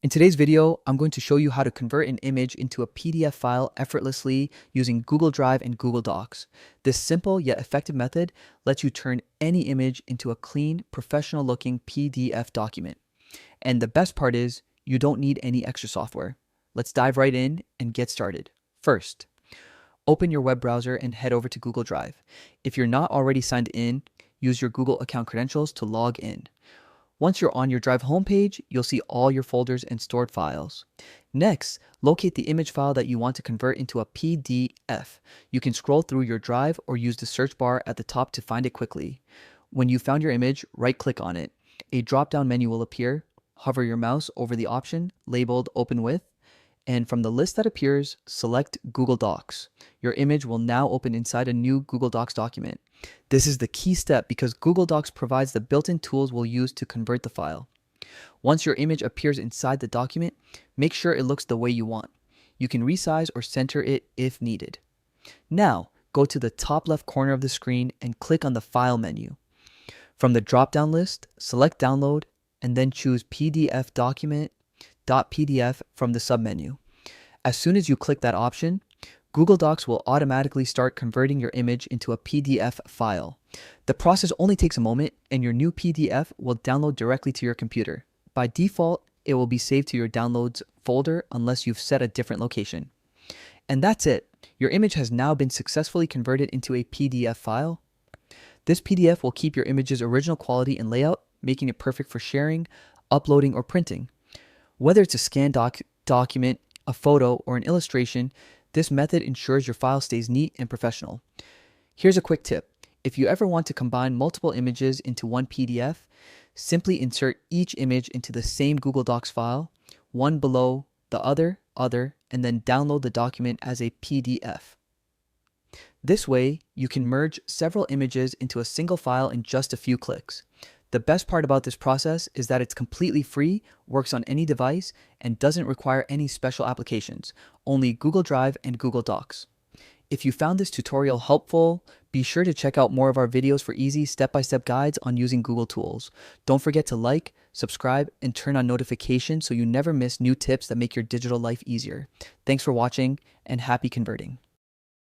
In today's video, I'm going to show you how to convert an image into a PDF file effortlessly using Google Drive and Google Docs. This simple yet effective method lets you turn any image into a clean, professional-looking PDF document. And the best part is, you don't need any extra software. Let's dive right in and get started. First, open your web browser and head over to Google Drive. If you're not already signed in, use your Google account credentials to log in. Once you're on your Drive homepage, you'll see all your folders and stored files. Next, locate the image file that you want to convert into a PDF. You can scroll through your Drive or use the search bar at the top to find it quickly. When you found your image, right-click on it. A drop-down menu will appear. Hover your mouse over the option labeled Open With, and from the list that appears, select Google Docs. Your image will now open inside a new Google Docs document. This is the key step because Google Docs provides the built-in tools we'll use to convert the file. Once your image appears inside the document, make sure it looks the way you want. You can resize or center it if needed. Now, go to the top left corner of the screen and click on the File menu. From the drop-down list, select Download and then choose PDF document.pdf from the submenu. As soon as you click that option, Google Docs will automatically start converting your image into a PDF file. The process only takes a moment and your new PDF will download directly to your computer. By default, it will be saved to your Downloads folder unless you've set a different location. And that's it. Your image has now been successfully converted into a PDF file. This PDF will keep your image's original quality and layout, making it perfect for sharing, uploading, or printing. Whether it's a scanned document, a photo, or an illustration, this method ensures your file stays neat and professional. Here's a quick tip. If you ever want to combine multiple images into one PDF, simply insert each image into the same Google Docs file, one below the other, and then download the document as a PDF. This way, you can merge several images into a single file in just a few clicks. The best part about this process is that it's completely free, works on any device, and doesn't require any special applications, only Google Drive and Google Docs. If you found this tutorial helpful, be sure to check out more of our videos for easy step-by-step guides on using Google tools. Don't forget to like, subscribe, and turn on notifications so you never miss new tips that make your digital life easier. Thanks for watching, and happy converting.